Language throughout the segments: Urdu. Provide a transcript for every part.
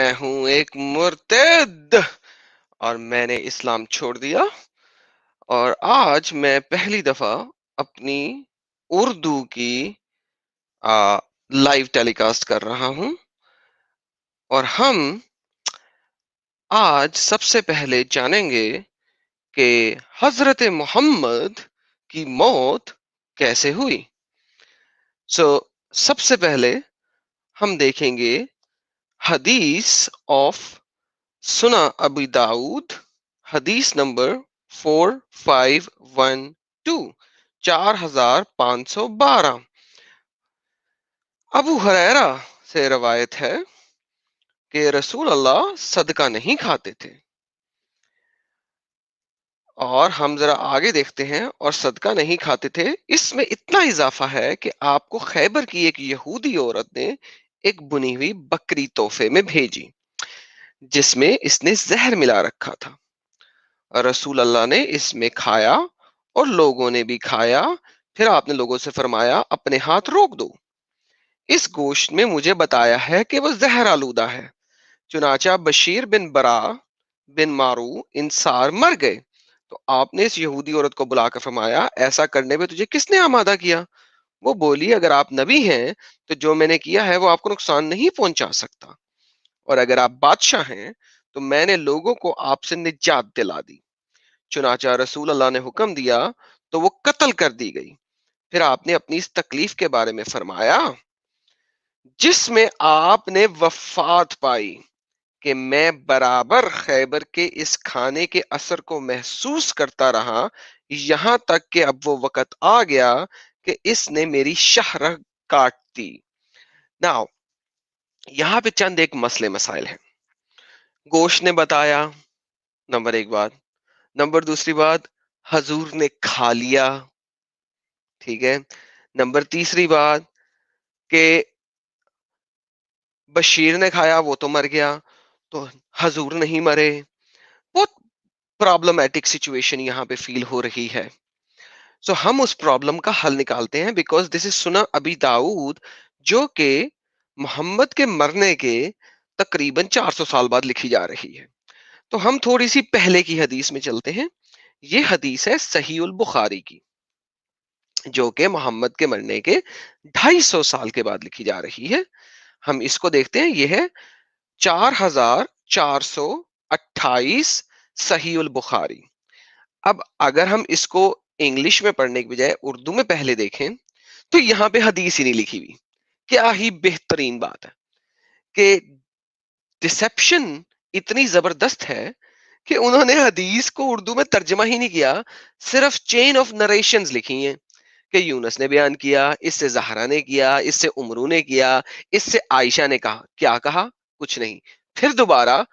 میں ہوں ایک مرتد اور میں نے اسلام چھوڑ دیا، اور آج میں پہلی دفعہ اپنی اردو کی لائیو ٹیلی کاسٹ کر رہا ہوں، اور ہم آج سب سے پہلے جانیں گے کہ حضرت محمد کی موت کیسے ہوئی۔ سب سے پہلے ہم دیکھیں گے حدیث آف سنا ابی داؤد، حدیث نمبر 4512، 4512۔ ابو ہریرہ سے روایت ہے کہ رسول اللہ صدقہ نہیں کھاتے تھے، اور ہم ذرا آگے دیکھتے ہیں، اور صدقہ نہیں کھاتے تھے اس میں اتنا اضافہ ہے کہ آپ کو خیبر کی ایک یہودی عورت نے ایک بنی ہوئی بکری تحفے میں بھیجی جس میں اس نے زہر ملا رکھا تھا، اور رسول اللہ نے اس میں کھایا اور لوگوں نے بھی کھایا۔ پھر آپ نے لوگوں سے فرمایا اپنے ہاتھ روک دو، اس گوشت میں مجھے بتایا ہے کہ وہ زہر آلودہ ہے۔ چنانچہ بشیر بن برا بن مارو انصار مر گئے، تو آپ نے اس یہودی عورت کو بلا کر فرمایا ایسا کرنے میں تجھے کس نے آمادہ کیا؟ وہ بولی اگر آپ نبی ہیں تو جو میں نے کیا ہے وہ آپ کو نقصان نہیں پہنچا سکتا، اور اگر آپ بادشاہ ہیں تو میں نے لوگوں کو آپ سے نجات دلا دی۔ چنانچہ رسول اللہ نے حکم دیا تو وہ قتل کر دی گئی۔ پھر آپ نے اپنی اس تکلیف کے بارے میں فرمایا جس میں آپ نے وفات پائی کہ میں برابر خیبر کے اس کھانے کے اثر کو محسوس کرتا رہا، یہاں تک کہ اب وہ وقت آ گیا کہ اس نے میری شہرہ کاٹ دی۔ ناؤ یہاں پہ چند ایک مسئلے مسائل ہیں۔ گوشت نے بتایا، نمبر ایک بات۔ نمبر دوسری بات، حضور نے کھا لیا، ٹھیک ہے۔ نمبر تیسری بات کہ بشیر نے کھایا وہ تو مر گیا، تو حضور نہیں مرے۔ بہت پرابلمٹک سچویشن یہاں پہ فیل ہو رہی ہے۔ ہم اس پرابلم کا حل نکالتے ہیں، بیکاز دس از سنا ابی داؤد جو کہ محمد کے مرنے کے تقریباً 400 سال بعد لکھی جا رہی ہے۔ تو ہم تھوڑی سی پہلے کی حدیث میں چلتے ہیں۔ یہ حدیث ہے صحیح البخاری کی، جو کہ محمد کے مرنے کے 250 سال کے بعد لکھی جا رہی ہے۔ ہم اس کو دیکھتے ہیں، یہ ہے 4428 صحیح البخاری۔ اب اگر ہم اس کو انگلش میں پڑھنے کے بجائے اردو میں پہلے دیکھیں تو یہاں پہ حدیث ہی نہیں لکھی ہوئی۔ کیا ہی بہترین بات ہے کہ ڈسپشن اتنی زبردست ہے کہ انہوں نے حدیث کو اردو میں ترجمہ ہی نہیں کیا، صرف چین آف نریشنز لکھی ہیں کہ یونس نے بیان کیا، اس سے زہرا نے کیا، اس سے عمرو نے کیا، اس سے عائشہ نے کہا۔ کیا کہا؟ کچھ نہیں۔ پھر دوبارہ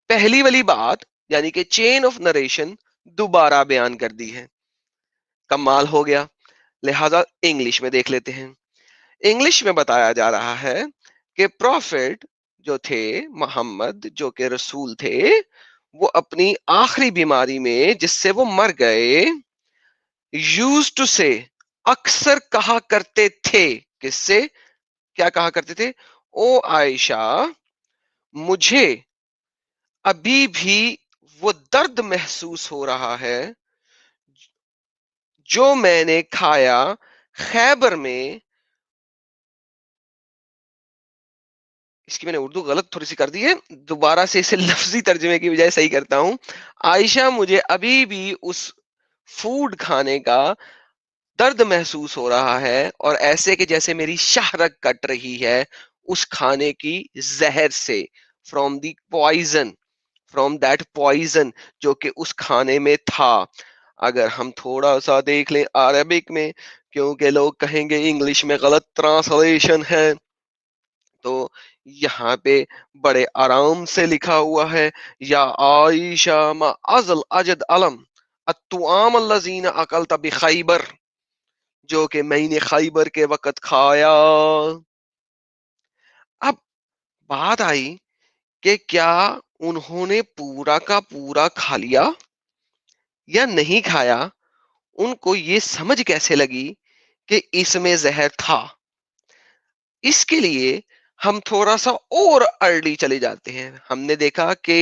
پہلی والی بات یعنی کہ چین آف نریشن دوبارہ بیان کر دی ہے۔ کمال ہو گیا۔ لہذا انگلش میں دیکھ لیتے ہیں۔ انگلش میں بتایا جا رہا ہے کہ پروفٹ جو تھے محمد، جو کہ رسول تھے، وہ اپنی آخری بیماری میں جس سے وہ مر گئے، یوز ٹو سے اکثر کہا کرتے تھے، کس سے؟ کیا کہا کرتے تھے؟ او عائشہ، مجھے ابھی بھی وہ درد محسوس ہو رہا ہے جو میں نے کھایا خیبر میں۔ اس کی میں نے اردو غلط تھوڑی سی کر دی ہے، دوبارہ سے اسے لفظی ترجمے کی بجائے صحیح کرتا ہوں۔ عائشہ، مجھے ابھی بھی اس فوڈ کھانے کا درد محسوس ہو رہا ہے، اور ایسے کہ جیسے میری شہرک کٹ رہی ہے اس کھانے کی زہر سے، from the poison, from that poison جو کہ اس کھانے میں تھا۔ اگر ہم تھوڑا سا دیکھ لیں عربک میں، کیونکہ لوگ کہیں گے انگلش میں غلط ٹرانسلیشن ہے، تو یہاں پہ بڑے آرام سے لکھا ہوا ہے یا عائشہ ما ازل اجد علم الطعام الذین اکلت بخیبر، جو کہ میں نے خیبر کے وقت کھایا۔ اب بات آئی کہ کیا انہوں نے پورا کا پورا کھا لیا یا نہیں کھایا؟ ان کو یہ سمجھ کیسے لگی کہ اس میں زہر تھا؟ اس کے لیے ہم تھوڑا سا اور ارلی چلے جاتے ہیں. ہم نے دیکھا کہ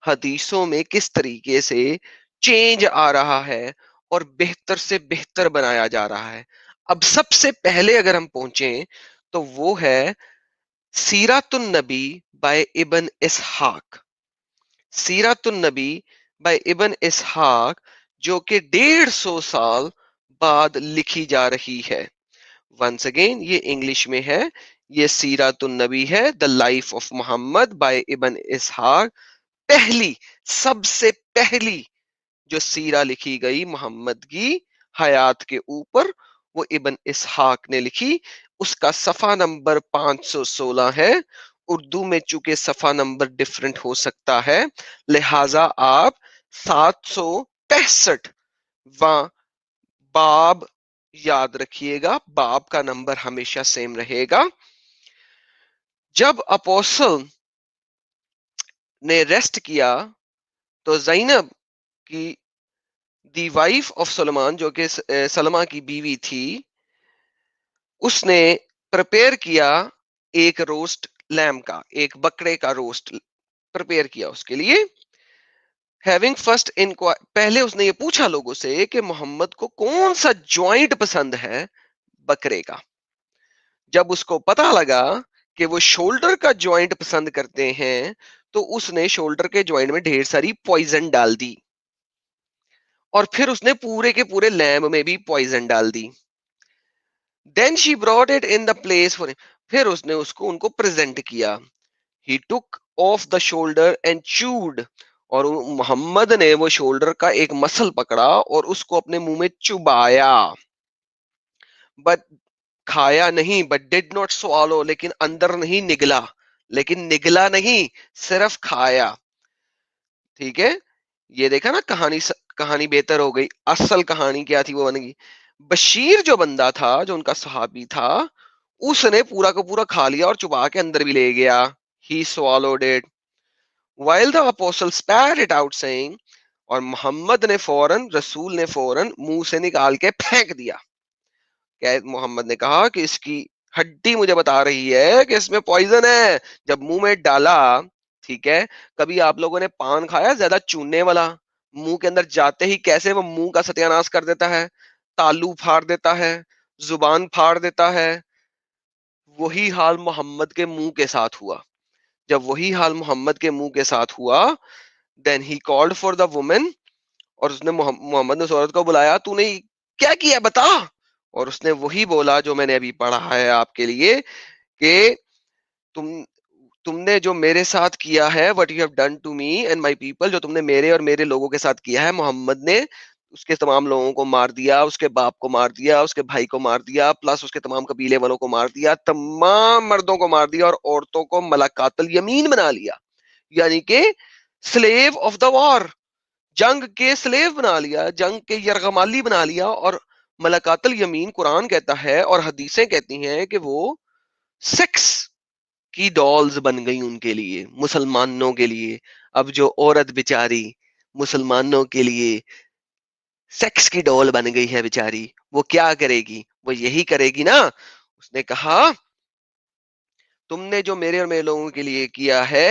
حدیثوں میں کس طریقے سے چینج آ رہا ہے اور بہتر سے بہتر بنایا جا رہا ہے. اب سب سے پہلے اگر ہم پہنچیں تو وہ ہے سیرات النبی بائی ابن اسحاق. سیرات النبی بائی ابن اسحاق جو کہ 150 سال بعد لکھی جا رہی ہے. ونس اگین یہ انگلش میں ہے. یہ سیرات النبی ہے, the life of Muhammad by ابن اسحاق. پہلی, سب سے پہلی جو سیرہ لکھی گئی محمد کی حیات کے اوپر وہ ابن اسحاق نے لکھی. اس کا صفحہ نمبر 516 ہے. اردو میں چونکہ صفحہ نمبر ڈفرنٹ ہو سکتا ہے, لہذا آپ 765 باب یاد رکھیے گا. باب کا نمبر ہمیشہ سیم رہے گا. جب اپوسل نے ریسٹ کیا تو زینب کی دی وائف آف سلمان جو کہ سلمہ کی بیوی تھی, اس نے پریپئر کیا ایک روسٹ لیم کا, ایک بکرے کا روسٹ پریپئر کیا اس کے لیے. ہیونگ فرسٹ پہلے اس نے یہ پوچھا لوگوں سے کہ محمد کو کون سا جوائنٹ پسند ہے بکرے کا. جب اس کو پتا لگا کہ وہ شولڈر کا جوائنٹ پسند کرتے ہیں تو اس نے شولڈر کے جوائنٹ میں ڈھیر ساری پوائزن ڈال دی, اور پھر اس نے پورے کے پورے لیمب میں بھی پوائزن ڈال دی. Then she brought it in the place for him. پھر اس نے اس کو ان کو پریزنٹ کیا. He took off the shoulder and chewed. اور محمد نے وہ شولڈر کا ایک مسل پکڑا اور اس کو اپنے منہ میں چبایا. But کھایا نہیں, but did not swallow, لیکن اندر نہیں نگلا, لیکن نگلا نہیں, صرف کھایا. ٹھیک ہے, یہ دیکھا نا, کہانی بہتر ہو گئی. اصل کہانی کیا تھی وہ بن گئی. بشیر جو بندہ تھا, جو ان کا صحابی تھا, اس نے پورا کا پورا کھا لیا اور چبا کے اندر بھی لے گیا. He swallowed it. While the apostle spat it out saying, اور محمد نے فوراً, رسول نے فوراً منہ سے نکال کے پھینک دیا. محمد نے کہا کہ اس کی ہڈی مجھے بتا رہی ہے کہ اس میں پوائزن ہے. جب منہ میں ڈالا, ٹھیک ہے, کبھی آپ لوگوں نے پان کھایا زیادہ چوننے والا, منہ کے اندر جاتے ہی کیسے وہ منہ کا ستیہ ناش کر دیتا ہے, تالو پھاڑ دیتا ہے, زبان پھاڑ دیتا ہے. وہی حال محمد کے منہ کے ساتھ ہوا. جب وہی حال محمد کے منہ کے ساتھ ہوا, then he called for the woman, اور اس نے محمد نے اس عورت کو بلایا, تو نے کیا کیا بتا. اور اس نے وہی بولا جو میں نے ابھی پڑھا ہے آپ کے لیے کہ تم نے جو میرے ساتھ کیا ہے, what you have done to me and my people, جو تم نے میرے اور میرے لوگوں کے ساتھ کیا ہے. محمد نے اس کے تمام لوگوں کو مار دیا, اس کے باپ کو مار دیا, اس کے بھائی کو مار دیا, پلس اس کے تمام قبیلے والوں کو مار دیا, تمام مردوں کو مار دیا, اور عورتوں کو ملکات الیمین بنا لیا, یعنی کہ سلیو آف دا وار, جنگ کے سلیو بنا لیا, جنگ کے یرغمالی بنا لیا. اور ملکات الیمین قرآن کہتا ہے اور حدیثیں کہتی ہیں کہ وہ سیکس کی ڈالز بن گئی ان کے لیے, مسلمانوں کے لیے. اب جو عورت بیچاری مسلمانوں کے لیے سیکس کی ڈول بن گئی ہے بیچاری, وہ کیا کرے گی؟ وہ یہی کرے گی نا. اس نے کہا تم نے جو میرے اور میرے لوگوں کے لیے کیا ہے,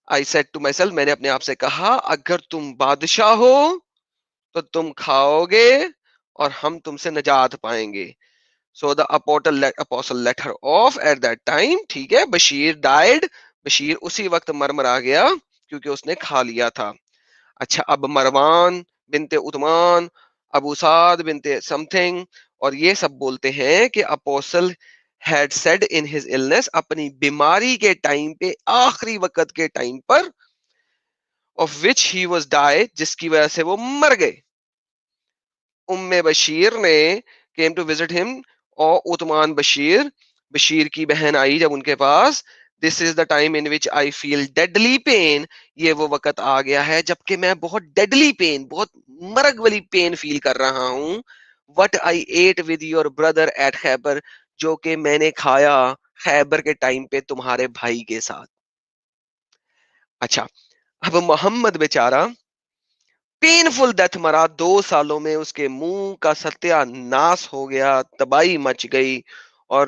I said to myself, میں نے اپنے آپ سے کہا اگر تم بادشاہ ہو تو تم کھاؤ گے اور ہم تم سے نجات پائیں گے. So the apostle let her off at that time. ٹھیک ہے, بشیر died. بشیر اسی وقت مرا گیا کیونکہ اس نے کھا لیا تھا. اچھا, اب مروان بنت عثمان, ابو سعد بنت سم تھنگ, اور یہ سب بولتے ہیں کہ apostle had said in his illness, اپنی بیماری کے ٹائم پہ, آخری وقت کے time per, of which he was died, جس کی وجہ سے وہ مر گئے. ام بشیر نے came to visit him, اور عثمان بشیر کی بہن آئی جب ان کے پاس. This is the time in which I feel deadly pain. یہ وہ وقت آ گیا ہے جبکہ میں بہت deadly pain, بہت مرگ والی پین فیل کر رہا ہوں. What I ate with your brother at Khaybar, جو کہ میں نے کھایا خیبر کے ٹائم پہ تمہارے بھائی کے ساتھ. اچھا, اب محمد بیچارہ پینفل ڈیتھ مرا, 2 سالوں میں اس کے منہ کا ستیہ ناش ہو گیا, تباہی مچ گئی, اور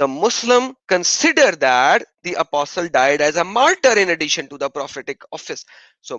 The Muslim consider that the apostle died as a martyr in addition to the prophetic office. So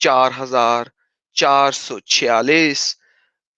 4446।